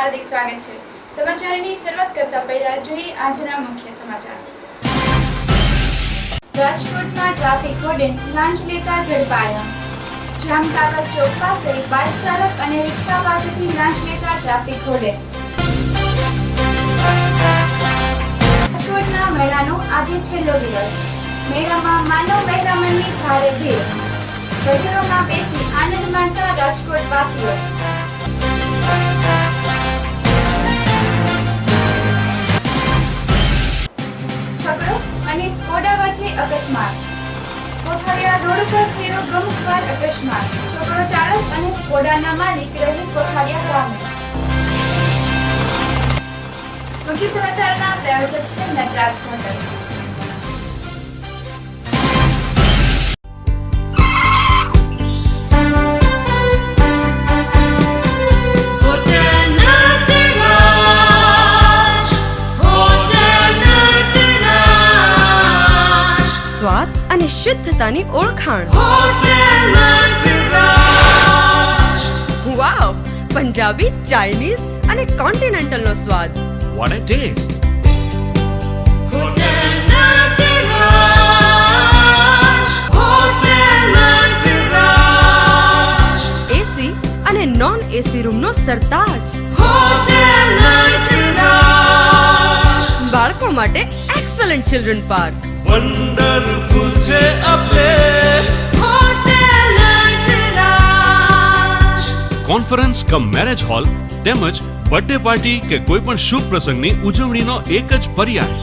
હાર્દિક સ્વાગત છે। સમાચારોની શરૂઆત કરતા પહેલા જોઈએ આજના મુખ્ય સમાચાર। રાજકોટમાં ટ્રાફિક વોર્ડન લાંચ લેતા ઝડપાયા। જામ ટાવર ચોક પાસે બાઇક ચાલક અને રિક્ષા પાસેથી લાંચ લેતા ટ્રાફિક વોર્ડન। રાજકોટના મેળાનો આજે છેલ્લો દિવસ। મેળામાં માનવ મહેરામણની ભારે ભીડ। ગજરોમાં બેસી આનંદ માણતા રાજકોટવાસીઓ। છકડો અને સ્કોડા વચ્ચે અકસ્માત। કોઠારિયા રોડ પર થયો ગમખ્વાર અકસ્માત। છકડો ચાલક અને સ્કોડાના માલિક રહી કોઠારિયા ગામે। મુખ્ય સમાચારના પ્રાયોજક છે નટરાજ હોટલ। સ્વાદ અને શુદ્ધતાની ઓળખાણ। વાવ, પંજાબી, ચાઇનીઝ અને કોન્ટિનેન્ટલ નો સ્વાદ। What a taste! એસી અને નોન એસી રૂમ નો સરતાજ। બાળકો માટે એક્સલન્ટ ચિલ્ડ્રન પાર્ક। Wonderful છે a place. Conference cum marriage hall તેમજ બર્થડે પાર્ટી કે કોઈ પણ શુભ પ્રસંગની ઉજવણીનો એક જ પર્યાય।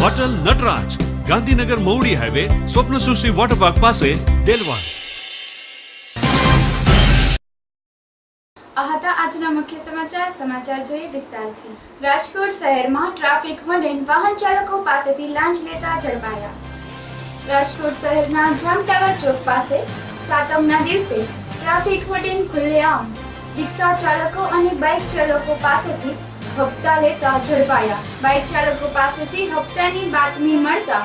હોટલ નટરાજ, ગાંધીનગર મૌડી હાઈવે, સ્વપ્ન સુશ્રી વોટર પાર્ક પાસે, દેલવાડ। આ હતા આજના મુખ્ય સમાચાર જોઈએ વિસ્તારથી। રાજકોટ શહેરમાં ટ્રાફિક વોર્ડન વાહન ચાલકો પાસેથી લાંચ લેતા ઝડપાયા। રાજકોટ શહેરના જામ ટાવર ચોક પાસે સાતમના દિવસે ટ્રાફિક વોર્ડન ખુલ્લેઆમ રિક્ષા ચાલકો અને બાઇક ચાલકો પાસેથી હપ્તા લેતા ઝડપાયા। બાઇક ચાલકો પાસેથી હપ્તાની બાતમી મળતા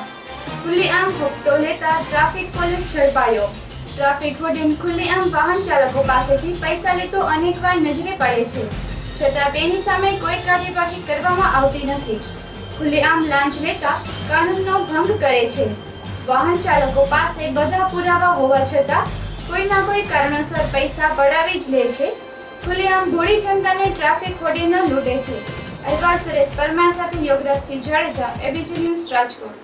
ખુલ્લેઆમ હપ્તો લેતા ટ્રાફિક પોલીસ ઝડપાયો। ટ્રાફિક વોર્ડન ખુલ્લેઆમ વાહન ચાલકો પાસેથી પૈસા લેતો અનેકવાર નજરે પડે છે, છતાં તેની સામે કોઈ કાર્યવાહી કરવામાં આવતી નથી। ખુલ્લેઆમ લાંચ લેતા કાનૂનનો ભંગ કરે છે। વાહન ચાલકો પાસે બધા પુરાવા હોવા છતાં કોઈના કોઈ કારણોસર પૈસા પડાવી જ લે છે। ખુલ્લેઆમ ભોળી જનતાને ટ્રાફિક વોર્ડનો લૂંટે છે। અહેવાલ સુરેશ પરમાર સાથે યોગરાજસિંહ જાડેજા, એબીજી ન્યૂઝ, રાજકોટ।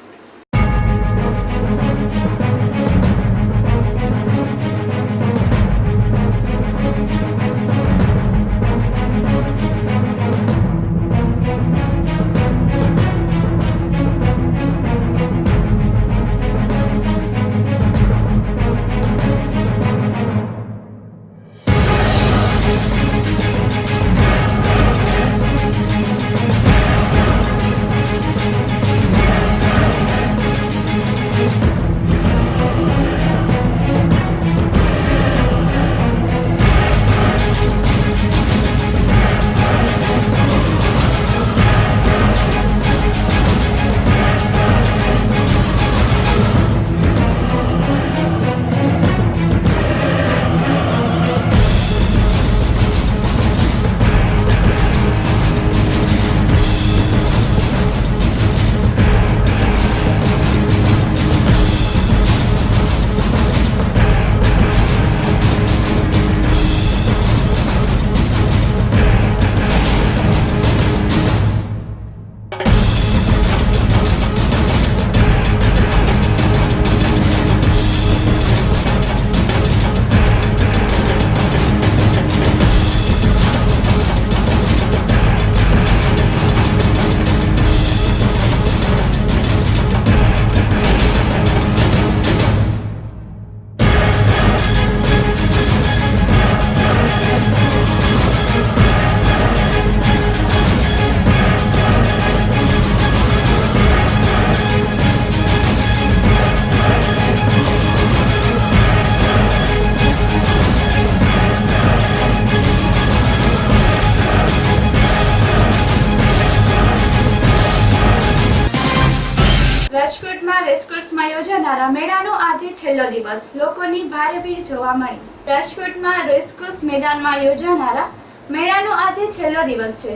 યોજાનારા મેળાનો આજે છેલ્લો દિવસ, લોકોની ભારે ભીડ જોવા મળી. રાજકોટમાં રેસકોર્સ મેદાનમાં યોજાનારા મેળાનો આજે છેલ્લો દિવસ છે,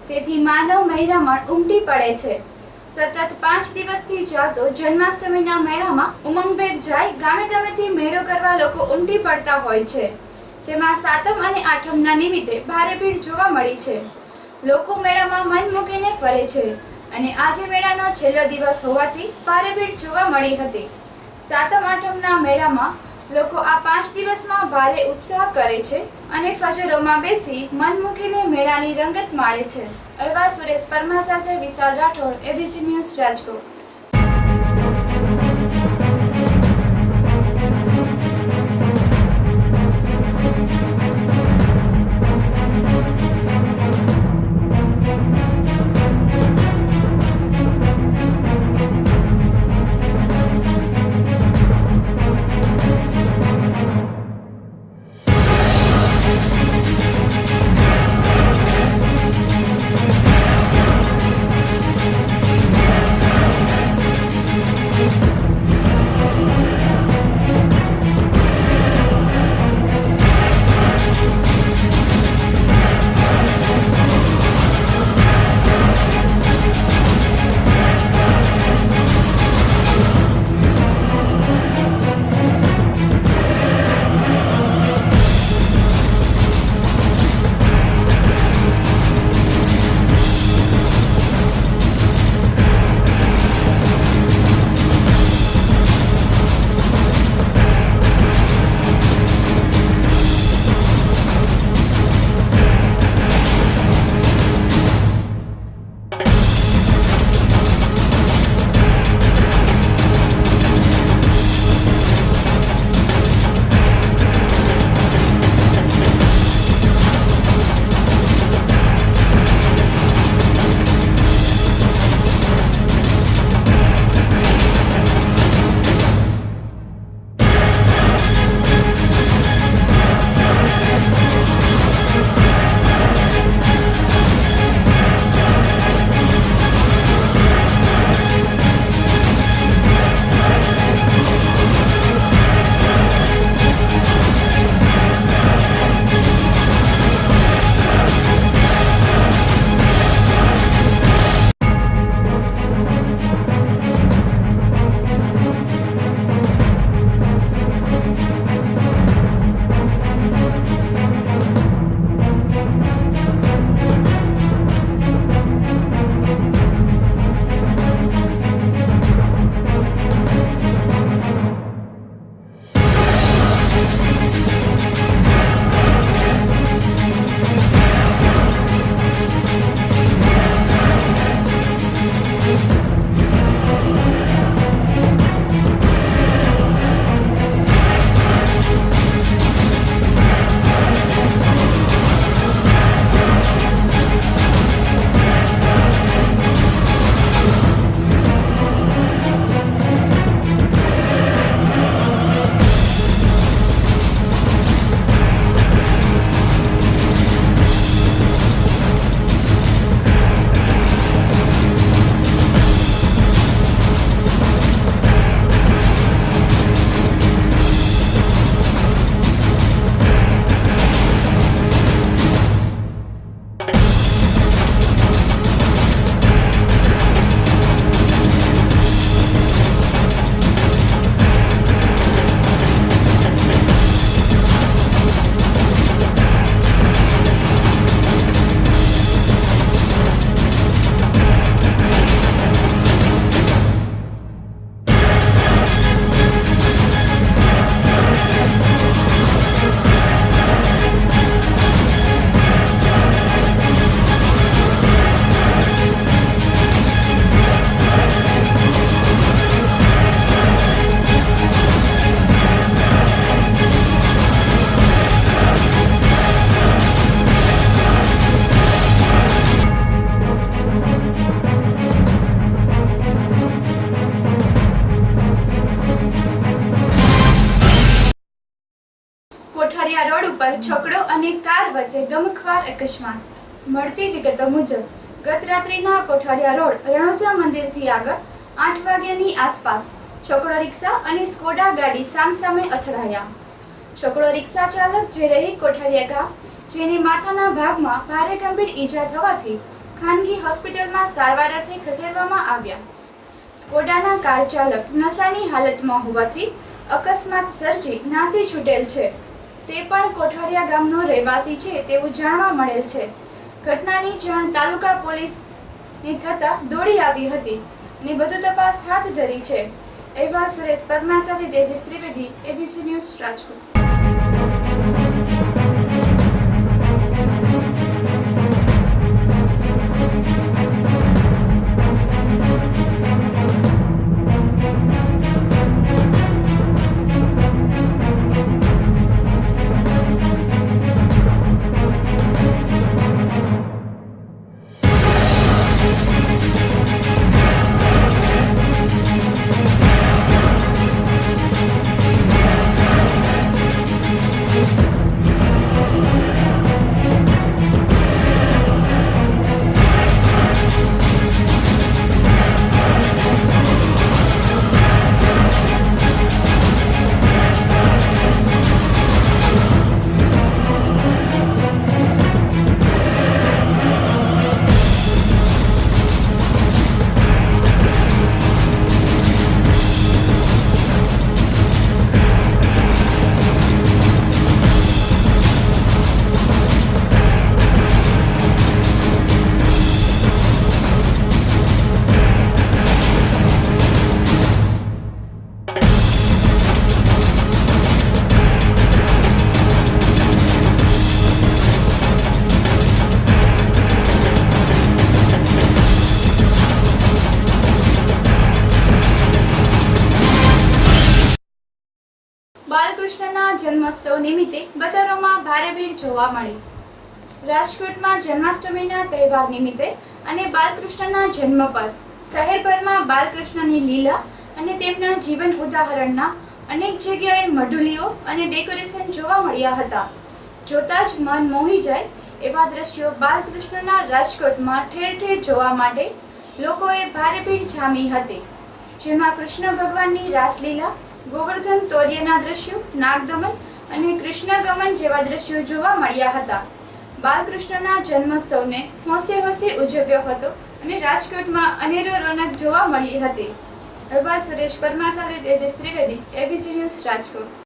જેથી માનવ મહેરામણ ઉમટી પડે છે. સતત 5 દિવસથી ચાલતો જન્માષ્ટમીના મેળામાં ઉમંગભેર જાય ગામે ગામેથી મેળો કરવા લોકો ઉમટી પડતા હોય છે, જેમાં સાતમ અને આઠમના નિમિત્તે ભારે ભીડ જોવા મળી છે. લોકો મેળામાં મન મૂકીને ફરે છે અને આજે મેળાનો છેલ્લો દિવસ હોવાથી ભારે ભીડ જોવા મળી હતી. સાતમ આઠમના મેળામાં લોકો આ 5 દિવસમાં ભારે ઉત્સાહ કરે છે અને ફજરોમાં બેસી મન મૂકીને મેળાની રંગત માણે છે. અહેવાલ સુરેશ પરમાર સાથે Vishal Rathod, ABC news, Rajkot. Kothariya road ઉપર છકડો અને કાર વચ્ચે ગમખ્વાર અકસ્માત. મળતી વિગતો મુજબ ગત રાત્રિના કોઠારિયા રોડ રણોજા મંદિરથી આગળ 8 વાગ્યાની આસપાસ છકડો રિક્ષા અને સ્કોડા ગાડી સામસામે અથડાયા. છકડો રિક્ષા ચાલક જે રહી કોઠારિયા ગામ, જેની માથાના ભાગમાં ભારે ગંભીર ઈજા થવાથી ખાનગી હોસ્પિટલમાં સારવાર અર્થે ખસેડવામાં આવ્યા. સ્કોડાના કાર ચાલક નશાની હાલતમાં હોવાથી અકસ્માત સર્જી નાસી છૂટેલ છે. તે પણ કોઠારિયા ગામનો રહેવાસી છે તેવું જાણવા મળેલ છે. ઘટનાની જાણ તાલુકા પોલીસને થતા દોડી આવી હતી અને વધુ તપાસ હાથ ધરી છે. અહેવાલ સુરેશ પરમાર સાથે તેજસ ત્રિવેદી, એબીસી ન્યૂઝ, રાજકોટ. બાલકૃષ્ણના જન્મોત્સવ નિમિત્તે બજારોમાં ભારે ભીડ જોવા મળી. રાજકોટમાં જન્માષ્ટમીના તહેવાર નિમિત્તે અને બાલકૃષ્ણના જન્મ પર શહેરભરમાં બાલકૃષ્ણની લીલા અને તેમના જીવન ઉદાહરણના અનેક જગ્યાએ મઢુલીઓ અને ડેકોરેશન જોવા મળ્યા હતા. જોતા જ મન મોહી જાય એવા દ્રશ્યો બાલકૃષ્ણના રાજકોટમાં ઠેર ઠેર જોવા માટે લોકોએ ભારે ભીડ જામી હતી. જેમાં કૃષ્ણ ભગવાનની રાસલીલા, ગોવર્ધન તોર્યના દ્રશ્યો, નાગદમન અને કૃષ્ણગમન જેવા દ્રશ્યો જોવા મળ્યા હતા. બાલકૃષ્ણના જન્મોત્સવને હોંશે હોંશે ઉજવ્યો હતો અને રાજકોટમાં અનેરો રોનક જોવા મળી હતી. અહેવાલ સુરેશ પરમાર સાથે તેજસ ત્રિવેદી, એબીસી ન્યૂઝ, રાજકોટ.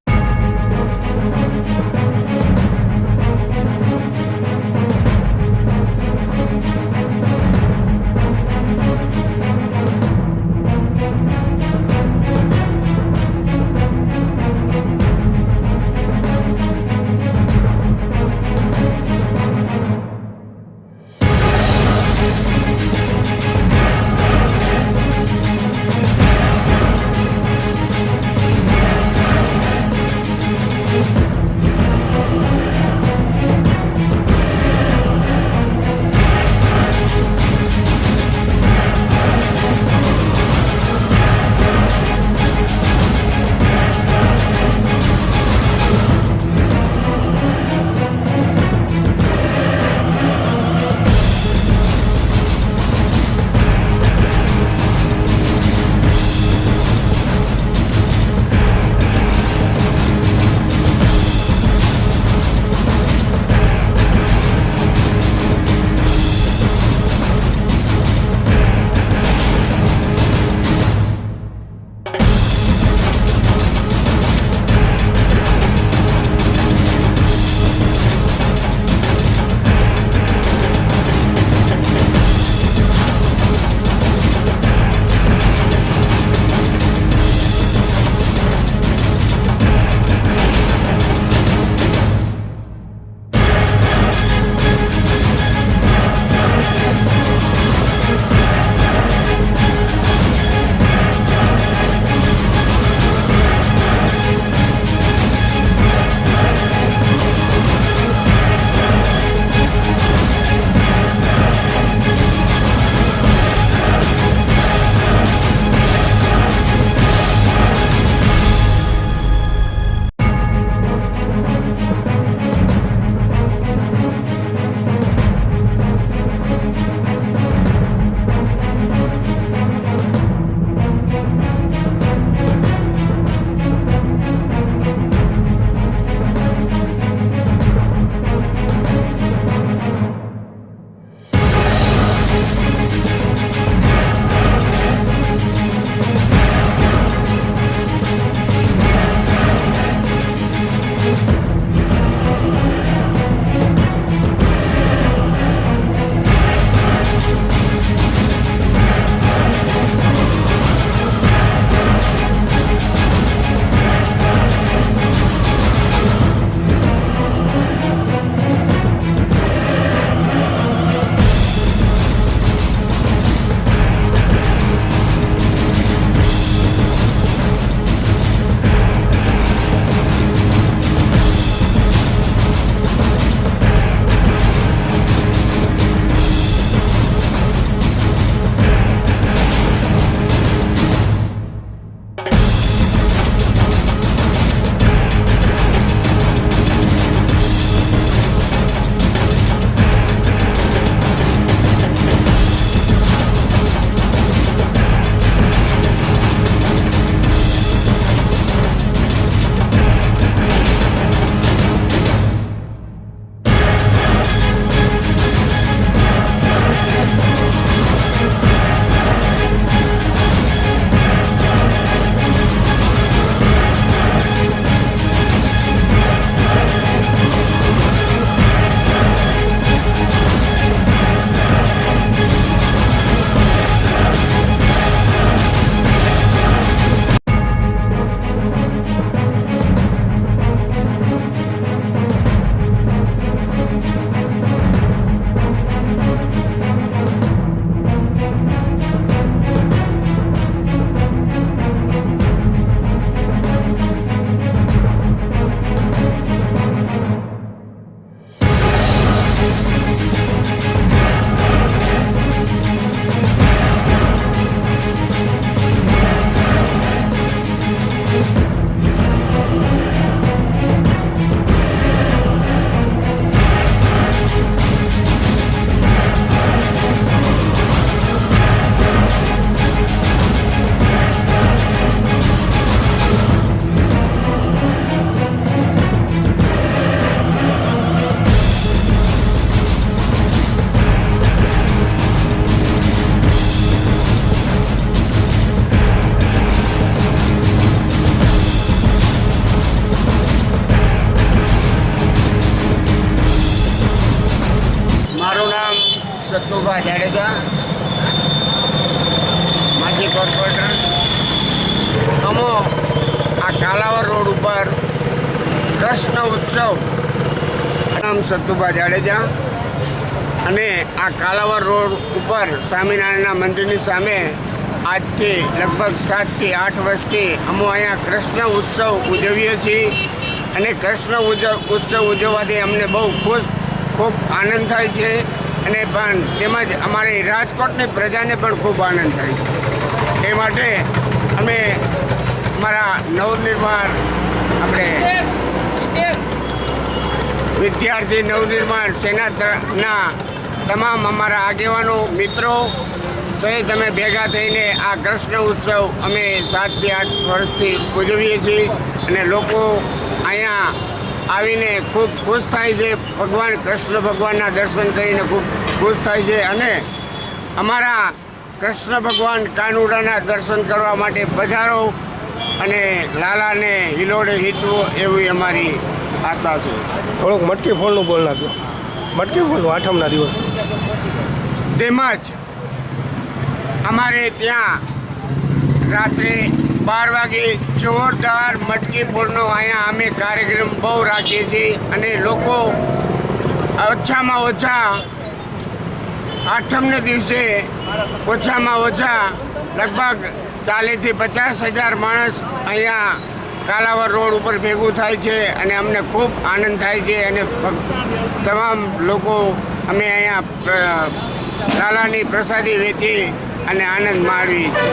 મારું નામ સતુભા જાડેજા, માજી કોર્પોરેટર. અમો આ કાલાવર રોડ ઉપર કૃષ્ણ ઉત્સવ. નામ સતુભા જાડેજા અને આ કાલાવર રોડ ઉપર સ્વામિનારાયણના મંદિરની સામે આજથી લગભગ 7 થી 8 વર્ષથી અમો અહીંયા કૃષ્ણ ઉત્સવ ઉજવીએ છીએ. અને કૃષ્ણ ઉત્સવ ઉજવવાથી અમને બહુ ખૂબ આનંદ થાય છે અને પણ તેમજ અમારી રાજકોટની પ્રજાને પણ ખૂબ આનંદ થાય છે. એ માટે અમે અમારા નવનિર્માણ વિદ્યાર્થી નવનિર્માણ સેનાના તમામ અમારા આગેવાનો મિત્રો સહિત અમે ભેગા થઈને આ કૃષ્ણ ઉત્સવ અમે 7 થી 8 વર્ષથી ઉજવીએ છીએ. અને લોકો અહીંયા આવીને ખૂબ ખુશ થાય છે. ભગવાન કૃષ્ણ ભગવાનના દર્શન કરીને ખૂબ ખુશ થાય છે. અને અમારા કૃષ્ણ ભગવાન કાનુડાના દર્શન કરવા માટે પધારો અને લાલાને હિલોડે હીચવો એવી અમારી આશા છે. થોડુંક મટકી ફોડનું બોલ નાખ્યો. મટકી ફોડનું આઠમના દિવસ તેમજ અમારે ત્યાં રાત્રે 12 વાગે જોરદાર મટકી ફોડનો અહીંયા અમે કાર્યક્રમ બહુ રાખીએ છીએ. અને લોકો ઓછામાં ઓછા આઠમને દિવસે ઓછામાં ઓછા લગભગ 40 થી 50,000 માણસ અહીંયા કાલાવર રોડ ઉપર ભેગું થાય છે. અને અમને ખૂબ આનંદ થાય છે. અને તમામ લોકો અમે અહીંયા લાલાની પ્રસાદી વેચી અને આનંદ માણવી છે.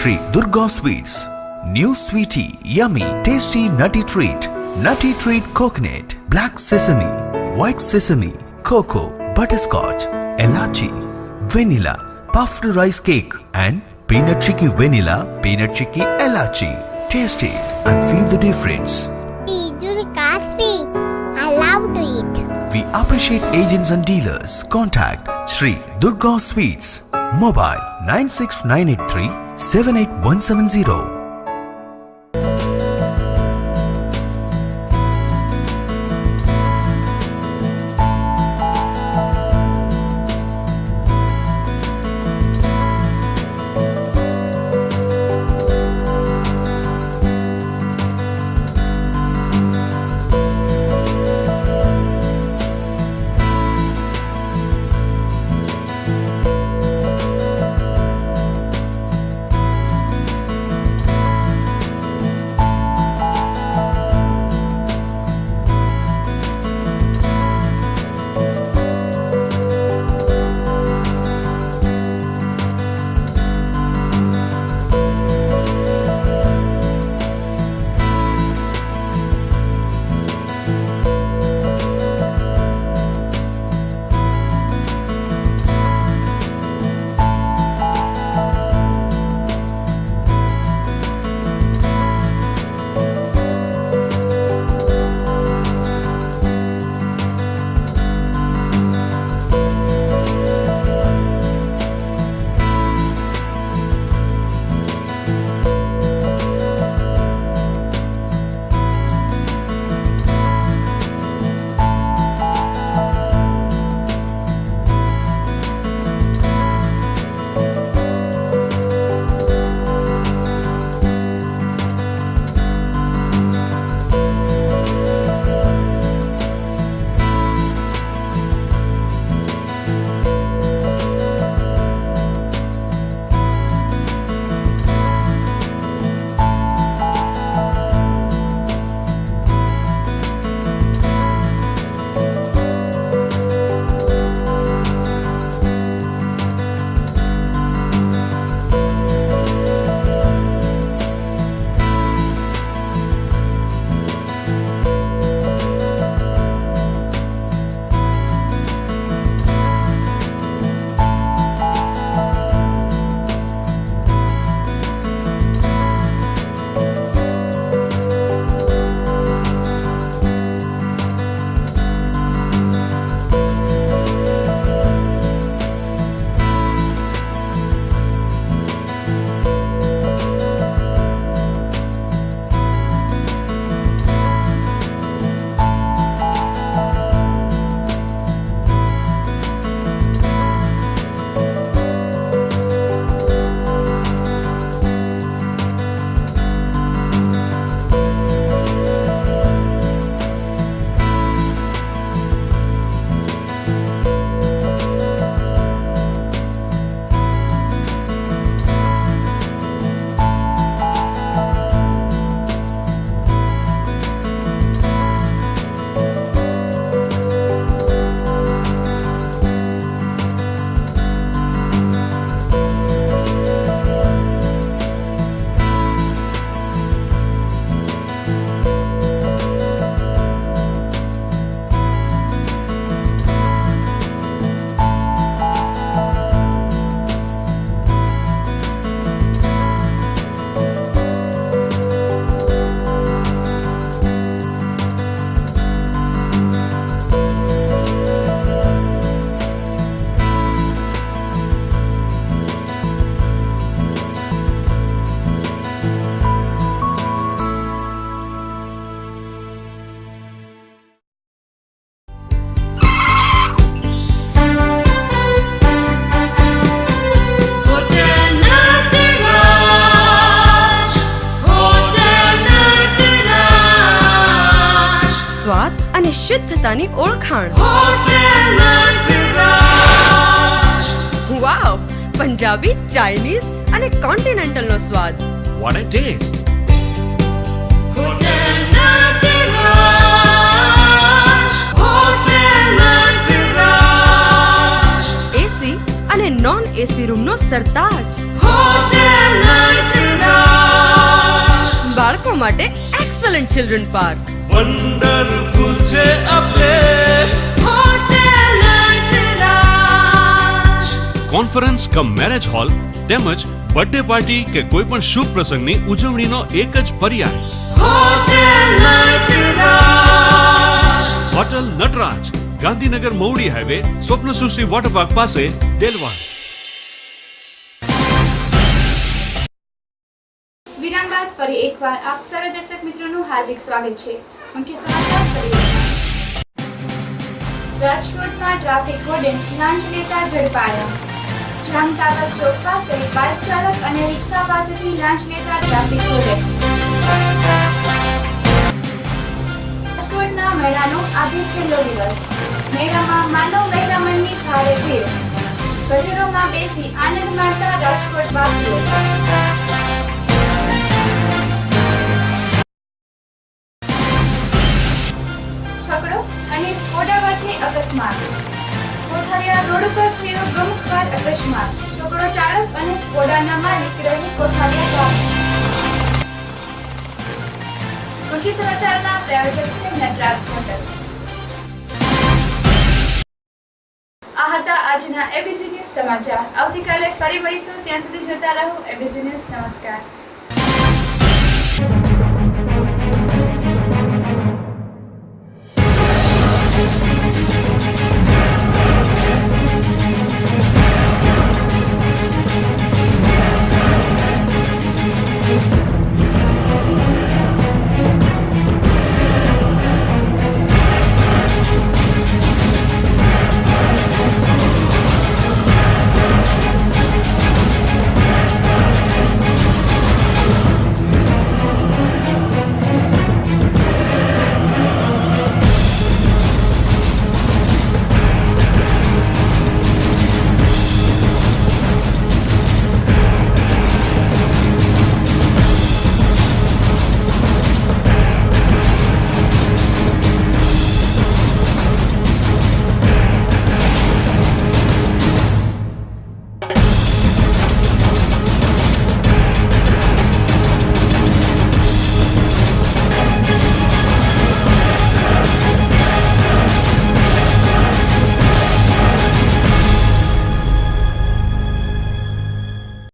Shri Durga Sweets. New sweetie, yummy, tasty nutty treat. Nutty treat coconut, black sesame, white sesame, cocoa, butterscotch, elachi, vanilla, puffed rice cake and peanut chicky vanilla, peanut chicky elachi. Taste it and feel the difference. Shri Durga Sweets. I love to eat. We appreciate agents and dealers. Contact Shri Durga Sweets. Mobile 96983 78170. અને શુદ્ધતાની ઓળખાણ. Wow, Punjabi, Chinese અને continental નો સ્વાદ. What a taste! AC અને non AC room નો સરતાજ. Hotel night children park. Wonderful છે આ place. Conference cum marriage hall તેમજ બર્થડે પાર્ટી કે કોઈ પણ શુભ પ્રસંગની ઉજવણીનો એક જ પર્યાય. હોટલ નટરાજ, ગાંધીનગર મૌડી હાઈવે, સ્વપ્નસૃષ્ટિ વોટર પાર્ક પાસે, દેલવાડ. વિરામ બાદ ફરી એકવાર આપ સર્વ દર્શક મિત્રોનું હાર્દિક સ્વાગત છે. મુખ્ય સમાચાર ફરી એકવાર. રાજકોટમાં ટ્રાફિક વોર્ડન લાંચ લેતા ઝડપાયા. જામટાવર ચોક પાસે બાઇક ચાલક અને રિક્ષા પાસેથી લાંચ લેતા ટ્રાફિક વોર્ડન. રાજકોટના મેળાનો આજે છેલ્લો દિવસ. મેળામાં માનવ મહિલા મંડળની ભારે ભીડ. બજારોમાં બેસી આનંદ માણતા રાજકોટવાસીઓ. છકડો અને સ્કોડા વચ્ચે અકસ્માત. કોઠારિયા રોડ પર થયો ગમખ્વાર અકસ્માત. છકડો ચાલક અને સ્કોડાના માલિક રહી કોઠારિયા ગામ. મુખ્ય સમાચારના પ્રાયોજક છે નટરાજ હોટલ. આ હતા આજના એબીજી ન્યૂઝ સમાચાર. આવતીકાલે ફરી મળીશું. ત્યાં સુધી જોતા રહો એબીજી ન્યૂઝ. નમસ્કાર.